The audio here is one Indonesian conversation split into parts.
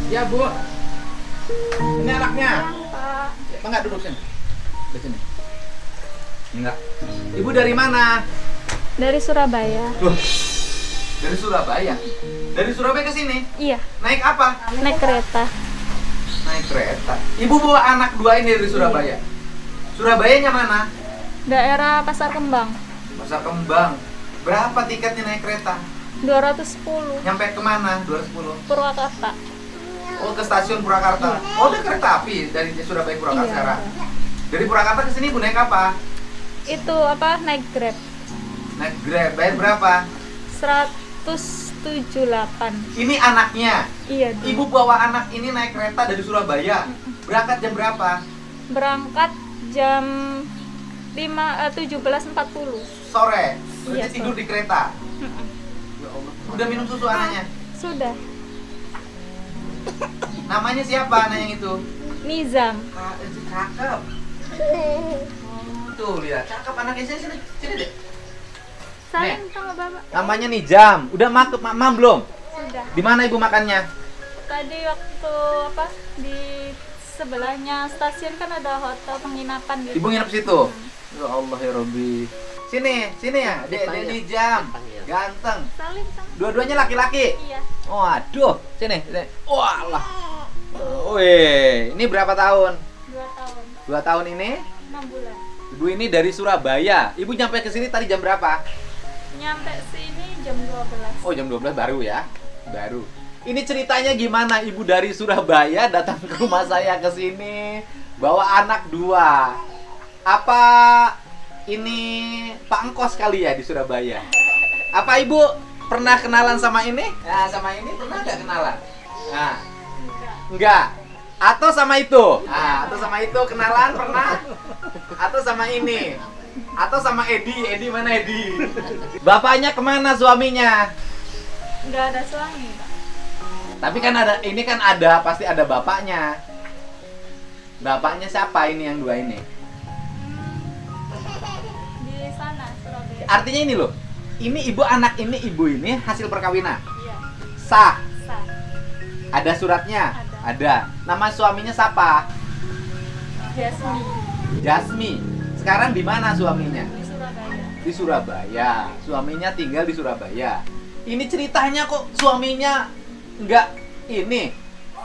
Ya Bu, ini anaknya. Pak. Ya, enggak duduk sini. Di sini. Enggak. Ibu dari mana? Dari Surabaya. Loh, dari Surabaya. Dari Surabaya ke sini? Iya, Naik apa? naik kereta. Naik kereta. Ibu bawa anak dua ini dari Surabaya. Surabayanya mana? Daerah Pasar Kembang. Pasar Kembang. Berapa tiketnya naik kereta? 210. Nyampe kemana? 210. Purwakarta. Oh, ke stasiun Purwakarta. Oh, ada kereta api dari Surabaya ke Purwakarta Iya. sekarang. Dari Purwakarta ke sini Ibu naik apa? Itu apa? Naik Grab. Naik Grab. Bayar berapa? 178. Ini anaknya. Iya, Du. Ibu bawa anak ini naik kereta dari Surabaya. Berangkat jam berapa? Berangkat jam 17.40. Sore. Berarti Iya, tidur sore. di kereta. Mm-mm. Ya Allah. Udah minum susu anaknya? Sudah. Namanya siapa anak yang itu? Nizam. Cakep. Tuh lihat, cakep anaknya. Sini, sini deh. Saling sama Bapak. Namanya Nizam. Udah makan belum? Sudah. Di mana Ibu makannya? Tadi waktu apa di sebelahnya stasiun kan ada hotel penginapan gitu. Ibu nginep situ. Ya Allah ya Robbi. Sini ya. Dek Nizam. Ganteng. Saling sama. Dua-duanya laki-laki. Iya. Waduh, sini. Walah. Wih, ini berapa tahun? 2 tahun. 2 tahun ini? 6 bulan. Ibu ini dari Surabaya. Ibu nyampe ke sini tadi jam berapa? Nyampe sini jam 12. Oh, jam 12 baru ya? Baru. Ini ceritanya gimana Ibu dari Surabaya datang ke rumah saya ke sini bawa anak 2. Apa ini Pak Engkos kali ya di Surabaya? Apa Ibu pernah kenalan sama ini? Nah, sama ini pernah nggak kenalan? Nah, enggak. Atau sama itu? Nah, atau sama itu kenalan pernah? Atau sama ini? Atau sama Edi? Edi mana Edi? Bapaknya kemana suaminya? Nggak ada suami, Pak. Tapi kan ada, ini kan ada, pasti ada bapaknya. Bapaknya siapa ini yang 2 ini? Di sana, Surabaya. Artinya ini loh, ini ibu anak ini ibu ini hasil perkawinan. Iya. Sah. Sah. Ada suratnya? Ada. Nama suaminya siapa? Jasmi. Jasmi. Sekarang di mana suaminya? Di Surabaya. Di Surabaya. Suaminya tinggal di Surabaya. Ini ceritanya kok suaminya nggak ini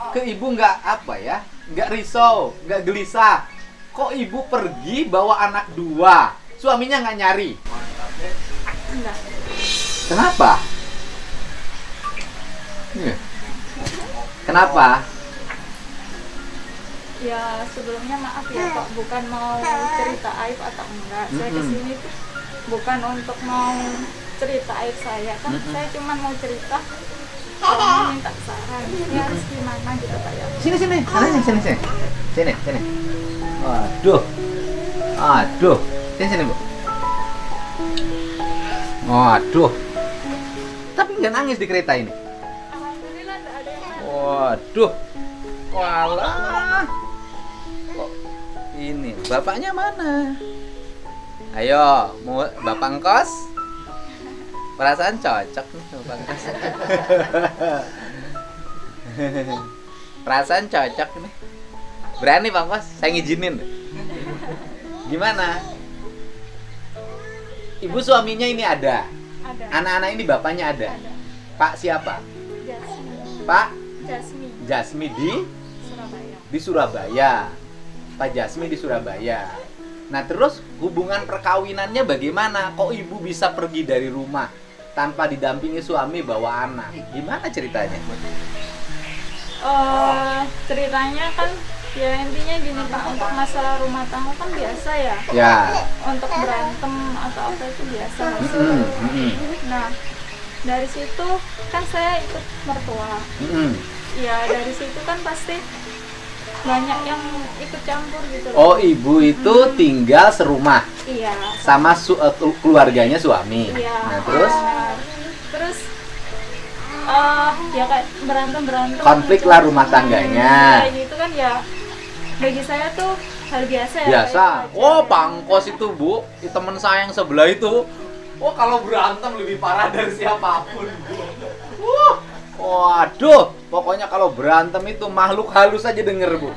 ke ibu nggak apa ya? Nggak risau, nggak gelisah. Kok ibu pergi bawa anak 2? Suaminya nggak nyari. Enggak. Kenapa? Kenapa? Ya sebelumnya maaf ya Pak, bukan mau cerita aib atau enggak. Saya kesini tuh bukan untuk mau cerita aib saya kan. Saya cuma mau cerita, mau minta saran. Ini harus gimana gitu Pak ya. Sini. Sini. Waduh. Aduh. Sini, Bu. Waduh. Tapi nggak nangis di kereta ini. Alhamdulillah enggak ada yang nangis. Waduh. Walah. Kok ini bapaknya mana? Ayo, mau Bapak Engkos? Perasaan cocok nih Bapak Engkos. Perasaan cocok nih. Berani Pak Engkos, saya ngizinin. Gimana? Ibu suaminya ini ada. Ada. Anak-anak ini bapaknya ada. Ada. Pak siapa? Jasmi. Pak Jasmi. Jasmi di Surabaya. Surabaya. Pak Jasmi di Surabaya. Nah, terus hubungan perkawinannya bagaimana? Kok ibu bisa pergi dari rumah tanpa didampingi suami bawa anak? Gimana ceritanya? Ceritanya kan ya intinya gini Pak, untuk masalah rumah tangga kan biasa ya. Ya. Untuk berantem atau apa itu biasa. Nah, dari situ kan saya ikut mertua. Ya dari situ kan pasti banyak yang ikut campur gitu loh. Oh, ibu itu tinggal serumah Iya. sama keluarganya suami. Iya. Nah, terus benar. Terus ya kayak berantem konflik gitu. lah rumah tangganya. Kayak gitu kan ya bagi saya tuh hal biasa ya. Biasa. kayak wajar Oh, ya. Pangkos itu, Bu. Teman saya yang sebelah itu. Oh, kalau berantem lebih parah dari siapapun, Bu. Waduh, pokoknya kalau berantem itu makhluk halus aja denger, Bu.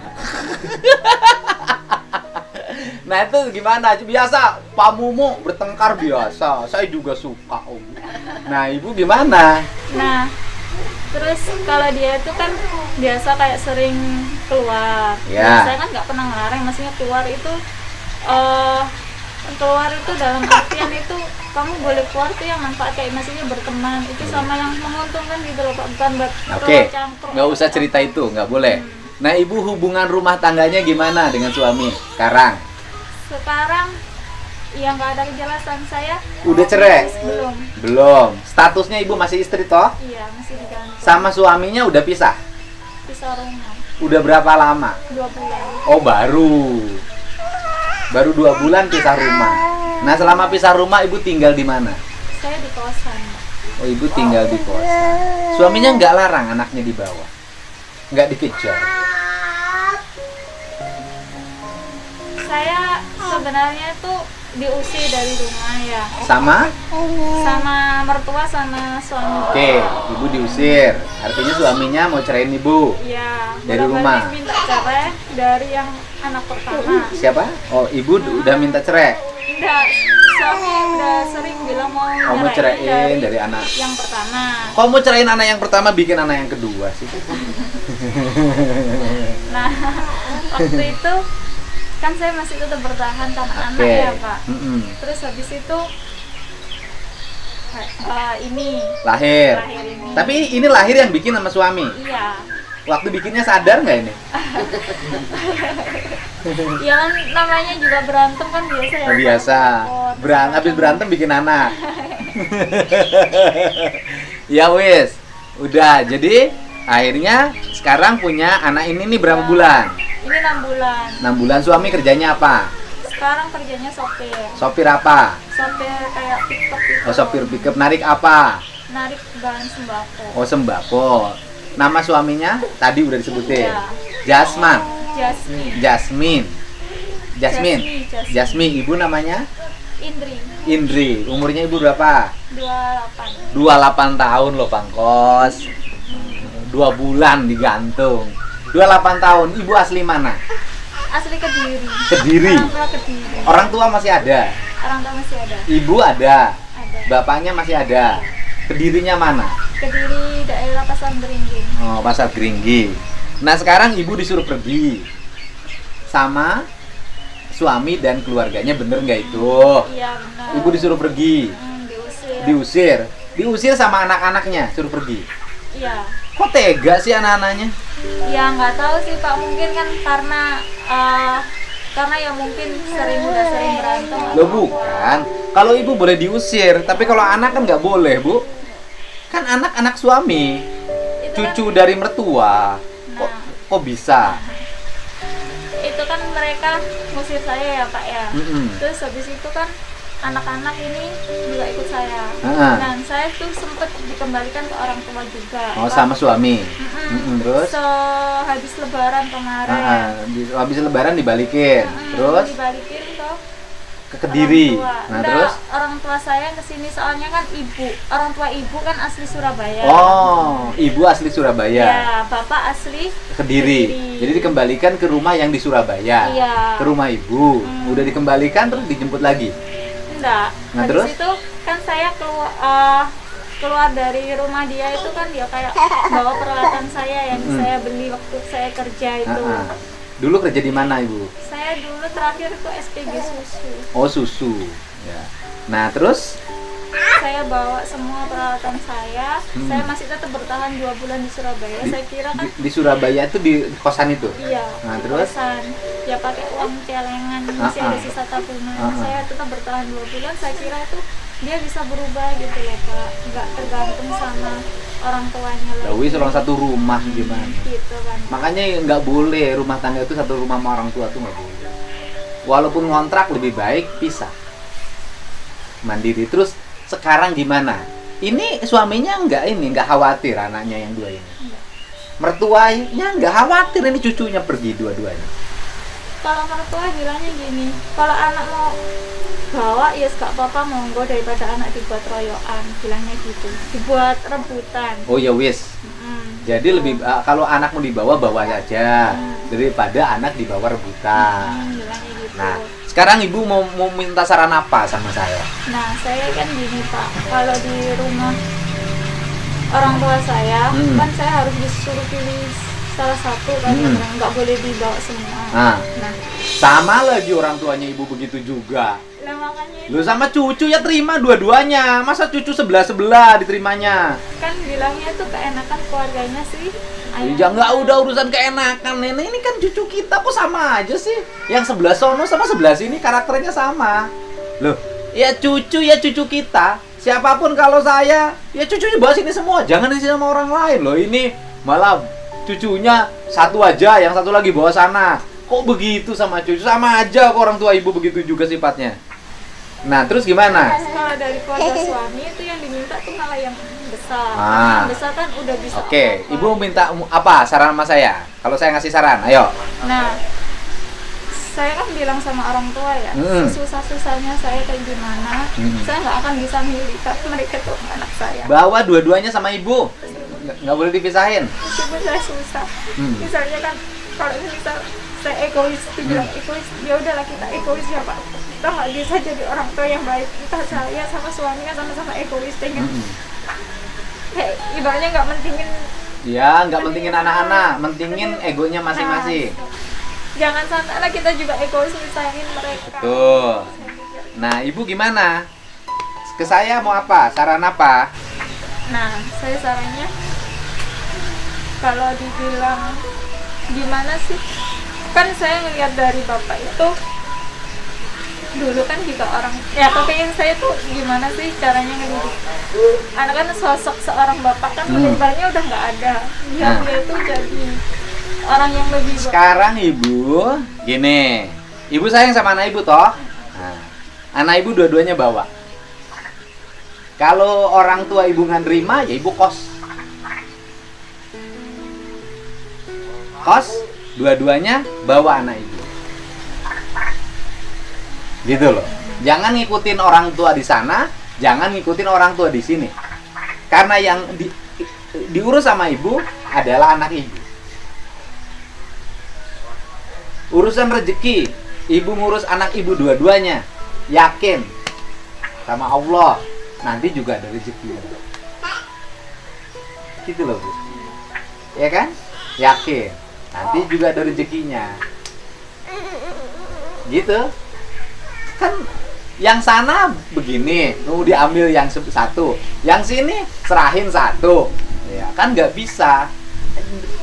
Nah itu gimana? Biasa Pak Mumu bertengkar biasa. Saya juga suka, Om. Nah Ibu gimana? Nah, terus kalau dia itu kan biasa kayak sering keluar. Ya. Saya kan nggak pernah ngelarang, maksudnya keluar itu keluar itu dalam artian itu kamu boleh keluar tuh yang manfaat, kayak maksudnya berteman itu sama yang menguntungkan gitu loh Pak, bukan buat Oke, campur. nggak usah cerita itu, nggak boleh. Nah Ibu hubungan rumah tangganya gimana dengan suami sekarang? Sekarang ya nggak ada kejelasan. Saya Udah cerai? belum. Belum. Statusnya Ibu masih istri toh? Iya, masih diganti. Sama suaminya udah pisah? Pisah rumah Udah berapa lama? 2 bulan. Oh baru 2 bulan pisah rumah. Nah selama pisah rumah Ibu tinggal di mana? Saya di kosan. Oh Ibu tinggal di kosan. Suaminya nggak larang anaknya dibawa? Nggak dikejar? Saya sebenarnya itu diusir dari rumah ya, Sama? sama mertua sama suami. Oke, Ibu diusir. Artinya suaminya mau ceraiin Ibu. Iya, Dari bolak-balik rumah. minta cerai dari yang anak pertama. Siapa? Oh Ibu udah minta cerai? Enggak, suami udah sering bilang mau Oh mau nyeraiin ceraiin dari anak. yang pertama. Kok mau ceraiin anak yang pertama bikin anak yang kedua sih? Nah, waktu itu kan saya masih tetap bertahan karena anak Oke. ya Pak. Mm-mm. Terus habis itu ini Lahir. lahir ini. Tapi ini lahir yang bikin sama suami. Iya. Waktu bikinnya sadar nggak ini? Ya kan namanya juga berantem kan biasa ya. Pak. Biasa. Repot. Habis berantem bikin anak. Ya wis. Udah. Jadi akhirnya sekarang punya anak ini nih berapa bulan? Ini 6 bulan. 6 bulan. Suami kerjanya apa? Sekarang kerjanya sopir. Sopir apa? Sopir kayak pick-up gitu. Oh sopir pickup. Narik apa? Narik bahan sembako. Oh sembako. Nama suaminya tadi udah disebutin. Iya. Jasman. Jasmine. Jasmine. Jasmine. Jasmine. Jasmine. Ibu namanya Indri. Indri. Umurnya ibu berapa? 28. 28 tahun loh Pangkos. 2 bulan digantung. 28 tahun. Ibu asli mana? Asli Kediri. Kediri. Orang tua Kediri. Orang tua masih ada. Orang tua masih ada. Ibu ada. Ada. Bapaknya masih ada. Kedirinya mana? Kediri daerah Pasar Beringin. Oh, Pasar Geringgi. Nah, sekarang ibu disuruh pergi sama suami dan keluarganya, bener nggak itu? Iya benar. Ibu disuruh pergi, Diusir. diusir sama anak-anaknya, suruh pergi. Iya. Kok tega sih anak-anaknya? Ya nggak tahu sih Pak, mungkin kan karena ya mungkin udah sering berantem. Loh bukan, kalau ibu boleh diusir, tapi kalau anak kan nggak boleh bu. Kan anak-anak suami, Itu kan- cucu dari mertua. Kok, Nah. kok bisa? Itu kan mereka ngusir saya ya Pak ya. Mm-mm. Terus habis itu kan anak-anak ini juga ikut saya. Ah. Dan saya tuh sempet dikembalikan ke orang tua juga. Oh Pak. sama suami. Mm-mm. Terus? Habis lebaran kemarin. Habis lebaran dibalikin, terus dibalikin ke Kediri. Orang tua. Nah Nggak, terus? orang tua saya kesini soalnya kan orang tua ibu kan asli Surabaya. Oh, ibu asli Surabaya. Ya, bapak asli Kediri. Jadi dikembalikan ke rumah yang di Surabaya. Iya. Ke rumah ibu. Udah dikembalikan terus dijemput lagi. Enggak. Nah, Habis terus? itu kan saya keluar dari rumah dia itu kan dia kayak bawa peralatan saya yang saya beli waktu saya kerja itu. Dulu kerja di mana ibu? Saya dulu terakhir itu SPG susu. Oh susu. Ya. Nah terus? Saya bawa semua peralatan saya. Saya masih tetap bertahan 2 bulan di Surabaya. Saya kira kan Di Surabaya itu di kosan itu? iya. Nah, di terus? kosan. Ya pakai uang celengan masih ada sisa tabungan. Saya tetap bertahan 2 bulan. Saya kira itu dia bisa berubah gitu loh Pak. Nggak tergantung sama orang tuanya lagi. Wis orang satu rumah gimana? Gitu kan. Makanya nggak boleh rumah tangga itu satu rumah sama orang tua tuh nggak boleh. Walaupun ngontrak lebih baik pisah. Mandiri. Terus sekarang gimana? Ini suaminya nggak khawatir anaknya yang 2 ini. Mertuanya nggak khawatir ini cucunya pergi dua-duanya. Kalau mertua bilangnya gini, kalau anak mau bawa ya gak apa-apa, monggo, daripada anak dibuat royokan, bilangnya gitu, dibuat rebutan. Oh ya wis. Jadi lebih kalau anak mau dibawa bawa saja daripada anak dibawa rebutan. Bilangnya gitu. Nah, sekarang ibu mau minta saran apa sama saya? Nah, saya kan gini Pak, kalau di rumah orang tua saya, kan saya harus disuruh pilih salah satu kan, nggak boleh dibawa semua. Nah, sama lagi orang tuanya ibu begitu juga. nah makanya Lu sama cucu ya terima dua-duanya. Masa cucu sebelah-sebelah diterimanya? kan bilangnya tuh keenakan keluarganya sih. Ya nggak, udah urusan keenakan. Nenek ini kan cucu kita, kok sama aja sih? Yang sebelah sono sama sebelah sini karakternya sama. Loh, ya cucu kita. Siapapun kalau saya, ya cucunya bawa sini semua. Jangan isi sama orang lain loh. Ini malah cucunya satu aja, yang satu lagi bawa sana. Kok begitu sama cucu? Sama aja kok, orang tua ibu begitu juga sifatnya. Nah, terus gimana? Kalau dari keluarga suami itu yang diminta tuh malah yang besar. Yang besar kan udah bisa. Oke, ibu minta apa saran sama saya? Kalau saya ngasih saran, ayo. Nah, saya kan bilang sama orang tua ya, susah-susahnya saya kayak gimana, saya nggak akan bisa milih, tapi mereka tuh anak saya. Bawa dua-duanya sama ibu, nggak boleh dipisahin. Meskipun saya susah, misalnya kan kalau misal saya egois, dibilang egois, ya udahlah kita egois ya Pak. Kita nggak bisa jadi orang tua yang baik. Kita saya sama suami kan sama-sama egois, pengen kayak ibaratnya nggak mentingin. Ya, nggak mentingin anak-anak, mentingin egonya masing-masing. Jangan sampai kita juga egois misahin mereka. Tuh. Nah, ibu gimana? Ke saya mau apa? Saran apa? Nah, saya sarannya kalau dibilang gimana sih? Kan saya ngelihat dari bapak itu dulu kan juga orang ya, kepengen saya tuh gimana sih caranya ngedidik anak, kan sosok seorang bapak kan lebarnya udah nggak ada. Dia tuh jadi orang yang lebih sekarang ibu gini, ibu sayang sama anak ibu toh. Nah, anak ibu dua-duanya bawa. Kalau orang tua ibu nggak nerima, ya ibu kos. Dua-duanya bawa anak ibu. Gitu loh. Jangan ngikutin orang tua di sana, jangan ngikutin orang tua di sini. Karena yang diurus sama ibu adalah anak ibu. Urusan rezeki, ibu ngurus anak ibu dua-duanya. Yakin sama Allah, nanti juga ada rezeki. Gitu loh Bu. Ya kan? Yakin, nanti juga ada rezekinya. Gitu. Kan yang sana begini, mau diambil yang satu, yang sini serahin satu. Ya kan nggak bisa.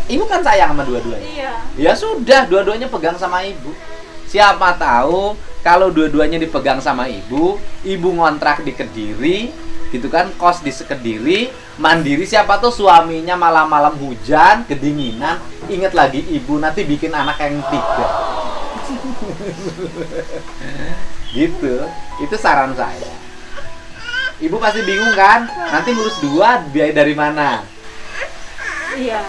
Ibu kan sayang sama dua-duanya. Iya. Ya sudah, dua-duanya pegang sama ibu. Siapa tahu kalau dua-duanya dipegang sama ibu ngontrak di Kediri, gitu kan, kos di Kediri, mandiri. Siapa tahu suaminya malam-malam hujan, kedinginan, inget lagi ibu, nanti bikin anak yang 3. Gitu. Itu saran saya. Ibu pasti bingung kan? Nanti ngurus 2 biaya dari mana? Iya.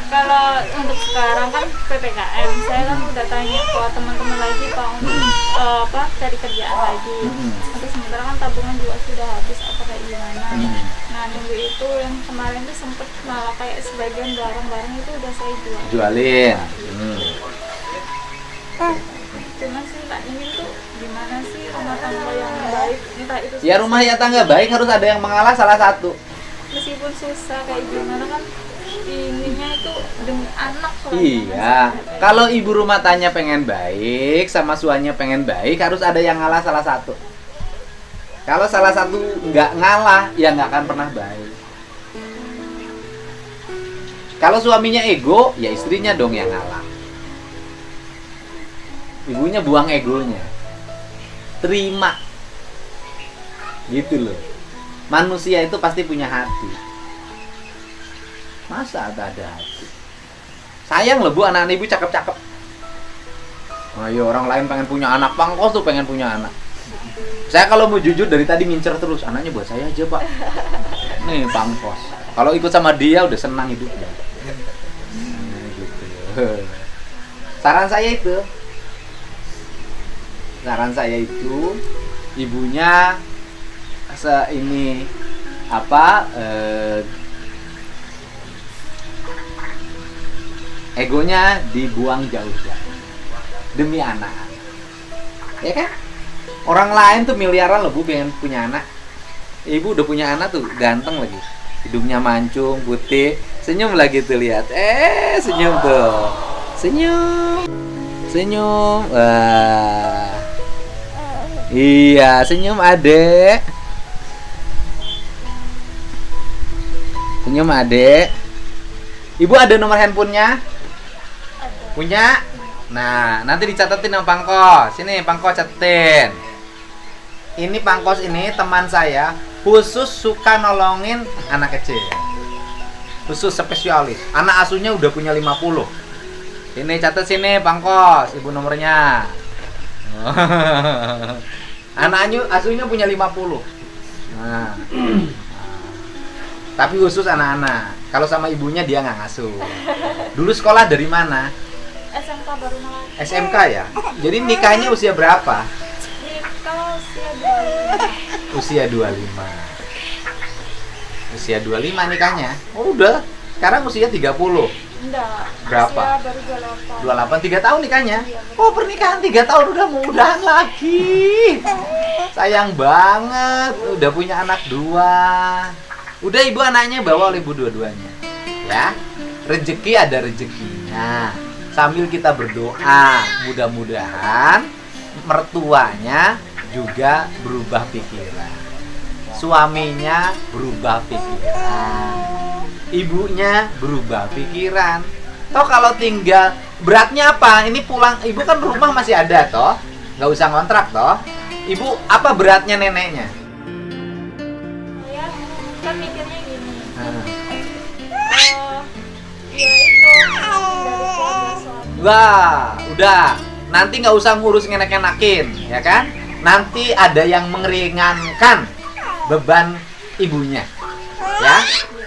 Kalau untuk sekarang kan PPKM, saya kan udah tanya ke teman-teman lagi Pak untuk cari kerjaan lagi. Untuk sementara kan tabungan juga sudah habis, apa kayak gimana. Nah, nunggu itu yang kemarin tuh sempet malah kayak sebagian barang-barang itu udah saya jualin. Cuman sih tak ingin tuh gimana sih rumah tangga yang baik, entah itu ya rumah tangga baik harus ada yang mengalah salah satu. Meskipun susah kayak gimana kan inginnya itu demi anak. Iya, kalau ibu rumah tangga pengen baik sama suaminya pengen baik, harus ada yang ngalah salah satu. Kalau salah satu nggak ngalah, ya nggak akan pernah baik. Kalau suaminya ego, ya istrinya dong yang ngalah. Ibunya buang egonya, terima. Gitu loh. Manusia itu pasti punya hati. Masa ada hati? Sayang loh Bu, anak-anak ibu cakep-cakep. Ayo, orang lain pengen punya anak, pangkos tuh pengen punya anak. Saya kalau mau jujur dari tadi ngincer terus, anaknya buat saya aja Pak. Nih pangkos. Kalau ikut sama dia udah senang hidupnya. Gitu. Saran saya itu ibunya ini apa egonya dibuang jauh-jauh demi anak-anak, ya kan? Orang lain tuh miliaran loh Bu pengen punya anak, ibu udah punya anak tuh ganteng lagi, hidungnya mancung putih, senyum lagi tuh, lihat, senyum tuh, senyum, wah, iya senyum adek. Senyum adek. Ibu ada nomor handphonenya? Punya? Nah, nanti dicatetin sama Pangkos. Sini Pangkos catetin. Ini Pangkos ini teman saya, khusus suka nolongin anak kecil. Khusus spesialis. Anak asuhnya udah punya 50. Ini catat sini Pangkos, ibu nomornya. Anak asuhnya punya 50. Nah. Tapi khusus anak-anak. Kalau sama ibunya dia nggak ngasuh. Dulu sekolah dari mana? SMK baru mulai. SMK ya? Jadi nikahnya usia berapa? Nikah Usia usia 25. 25. Usia 25 nikahnya? Oh udah. Sekarang usia 30. Enggak. Berapa? Usia baru 28. 3 tahun nikahnya? Iya, betul. Oh pernikahan 3 tahun udah mudahan lagi. Sayang banget. Udah punya anak 2. Udah ibu anaknya bawa oleh ibu dua-duanya. Ya. Rezeki ada rezekinya. Sambil kita berdoa, mudah-mudahan mertuanya juga berubah pikiran. Suaminya berubah pikiran. Ibunya berubah pikiran. Toh kalau tinggal beratnya apa? Ini pulang, ibu kan rumah masih ada toh. Nggak usah ngontrak toh. Ibu apa beratnya neneknya? Saya kan mikirnya gini. Nah. Ya itu dari keluarga suami. Wah, udah. Nanti nggak usah ngurus ngenak-ngenakin, ya kan? Nanti ada yang meringankan beban ibunya. Ya.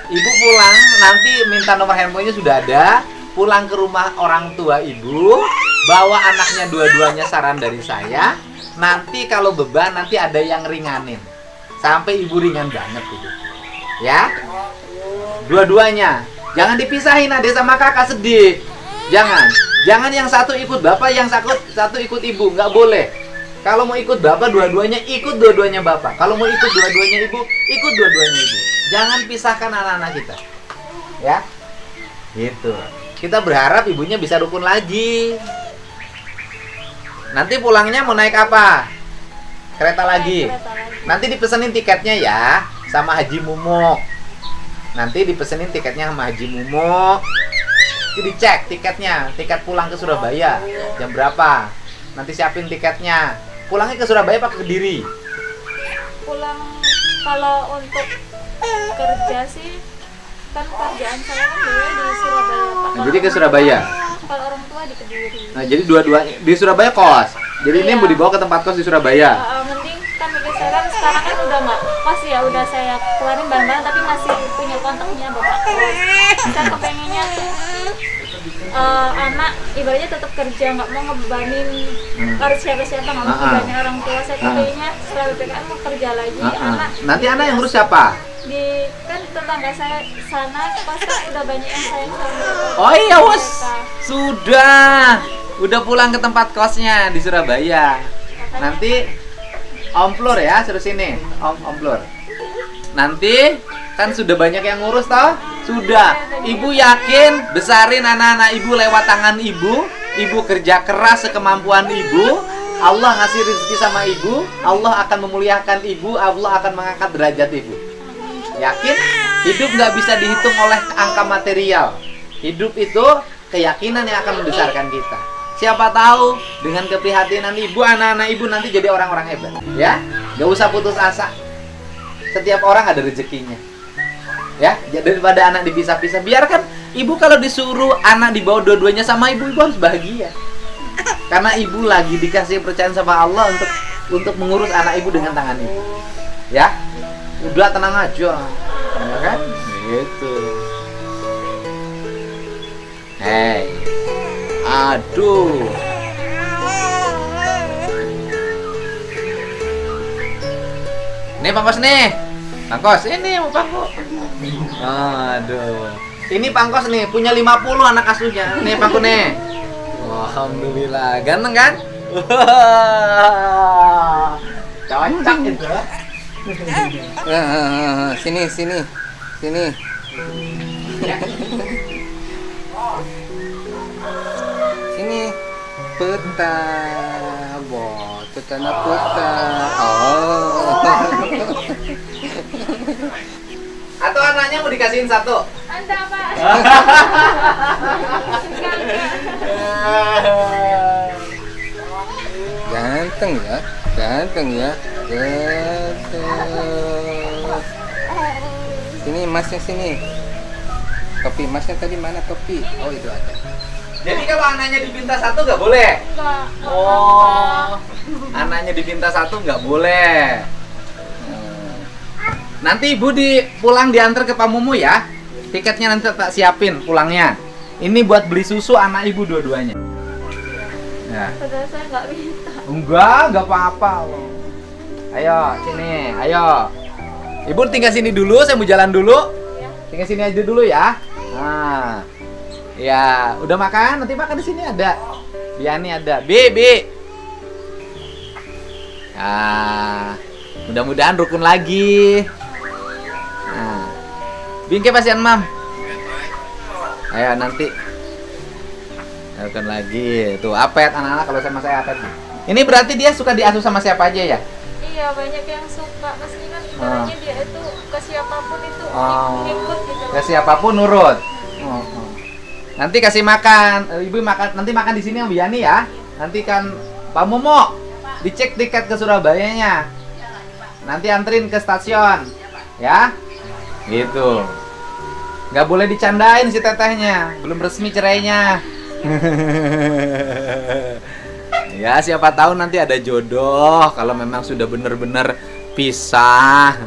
Ibu pulang, nanti minta nomor handphonenya sudah ada. Pulang ke rumah orang tua ibu, bawa anaknya dua-duanya, saran dari saya. Nanti kalau beban nanti ada yang ringanin. Sampai ibu ringan banget gitu. Ya. Dua-duanya. Jangan dipisahin adik sama kakak, sedih. Jangan yang satu ikut bapak, yang satu ikut ibu, nggak boleh. Kalau mau ikut bapak dua-duanya, ikut dua-duanya bapak. Kalau mau ikut dua-duanya ibu, ikut dua-duanya ibu. Jangan pisahkan anak-anak kita. Ya. Gitu. Kita berharap ibunya bisa rukun lagi. Nanti pulangnya mau naik apa? Kereta lagi. Kereta lagi. Nanti dipesenin tiketnya ya sama Haji Mumo. Nanti dipesenin tiketnya sama Haji Mumo. Dicek tiketnya, tiket pulang ke Surabaya jam berapa. Nanti siapin tiketnya. Pulangnya ke Surabaya apa ke Kediri? Pulang kalau untuk kerja sih kan kerjaan saya kan dulu di Surabaya Pak. Nah, jadi ke Surabaya. Kalau orang tua di Kediri. Nah, jadi dua-dua di Surabaya kos. Jadi ini Iya. mau dibawa ke tempat kos di Surabaya. Mending kan mikir saya kan sekarang kan udah nggak kos ya, udah saya keluarin barang-barang tapi masih punya kontaknya bapak kos. Saya kepengennya tuh anak ibaratnya tetap kerja, nggak mau ngebebanin harus siapa-siapa, nggak mau ngebebanin orang tua. Saya kepengennya setelah BPKM mau kerja lagi. Anak Nanti anak yang ngurus siapa? di kan tetangga saya sana pas kan udah banyak yang sayang sama Oh iya, mereka. Wos. Sudah. Udah pulang ke tempat kosnya di Surabaya. Nanti Om Flor ya, suruh sini. Om Flor. Nanti kan sudah banyak yang ngurus toh? Sudah. Ibu yakin besarin anak-anak ibu lewat tangan ibu. Ibu kerja keras sekemampuan ibu. Allah ngasih rezeki sama ibu. Allah akan memuliakan ibu. Allah akan mengangkat derajat ibu. Yakin? Hidup nggak bisa dihitung oleh angka material. Hidup itu keyakinan yang akan membesarkan kita. Siapa tahu dengan keprihatinan ibu, anak-anak ibu nanti jadi orang-orang hebat. Ya, nggak usah putus asa. Setiap orang ada rezekinya. Ya, daripada anak dipisah-pisah, biarkan ibu kalau disuruh anak dibawa dua-duanya sama ibu, ibu harus bahagia. Karena ibu lagi dikasih percayaan sama Allah untuk mengurus anak ibu dengan tangan ibu. Ya, udah tenang aja, ya kan? Gitu. Hey, aduh. Nih Pangkos nih. Pangkos, ini mau Pangkos. Aduh. Ini Pangkos nih, punya 50 anak asuhnya. Nih Pangkos nih. Alhamdulillah, ganteng kan? Cocok itu. Sini. Sini. Peta. Tetana peta. Oh. Atau anaknya mau dikasihin satu? Anda Pak. Ganteng ya. Ganteng. Sini emasnya sini. Topi emasnya tadi mana topi? Oh itu ada. Jadi kalau anaknya dipinta satu nggak boleh? Enggak. Oh, anaknya dipinta satu nggak boleh. Nanti ibu pulang diantar ke Pak Mumu ya. Tiketnya nanti tak siapin pulangnya. Ini buat beli susu anak ibu dua-duanya. Ya. Padahal saya nggak minta. Enggak apa-apa loh. Ayo, sini, ayo. Ibu tinggal sini dulu, saya mau jalan dulu. Ya. Tinggal sini aja dulu ya. Nah. Ya, udah makan? Nanti makan di sini ada. Biani ada. Bi. Ah. Mudah-mudahan rukun lagi. Nah. Bingke pasian Mam. Ayo nanti. Rukun lagi. Tuh, apet anak-anak kalau sama saya apet. Ini berarti dia suka diasuh sama siapa aja ya? Iya, banyak yang suka. Maksudnya kan ibaratnya dia itu ke siapapun itu ikut gitu. Ke siapapun nurut. Oh. Nanti kasih makan, ibu nanti makan di sini sama Biani ya. Nanti kan Pak Momo dicek tiket ke Surabayanya. Nanti anterin ke stasiun, ya. Gitu. Nggak boleh dicandain si tetehnya, belum resmi cerainya. Ya siapa tahu nanti ada jodoh kalau memang sudah bener-bener pisah.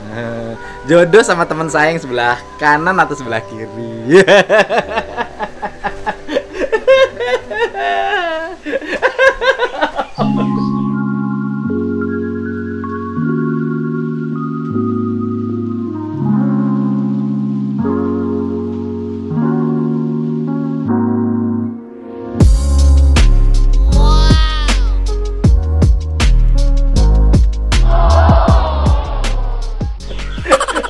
Jodoh sama teman saya yang sebelah kanan atau sebelah kiri.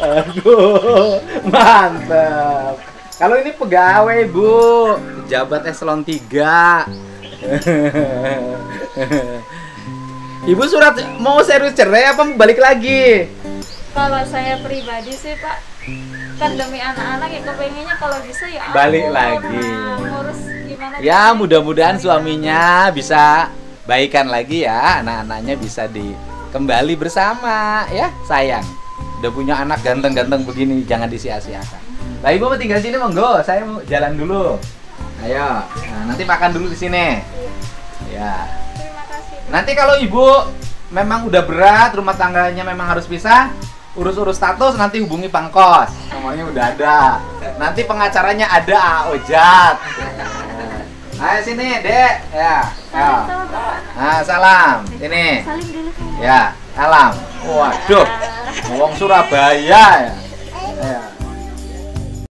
Aduh, mantap. Kalau ini pegawai, Bu, pejabat eselon 3. Ibu surat mau serius cerai apa mau balik lagi? Kalau saya pribadi sih Pak, kan demi anak-anak ya kepengennya kalau bisa ya Balik ampun, lagi. Ngurus gimana Ya, caranya. mudah-mudahan suaminya bisa baikan lagi ya, anak-anaknya bisa kembali bersama ya, sayang. Udah punya anak ganteng-ganteng begini, jangan disia-siakan. Lah ibu mau tinggal sini monggo, saya mau jalan dulu. Ayo, nah, nanti makan dulu di sini. Ya. Terima kasih. Nanti kalau ibu memang udah berat, rumah tangganya memang harus pisah, urus-urus status nanti hubungi Pangkos. Nomornya udah ada. Nanti pengacaranya ada, Ojat. Ayo sini, Dek. Ya. Ayo. Salam Bapak. Nah, salam. Sini. Salim dulu. Ya, salam. Waduh. Wong Surabaya ya. Ya.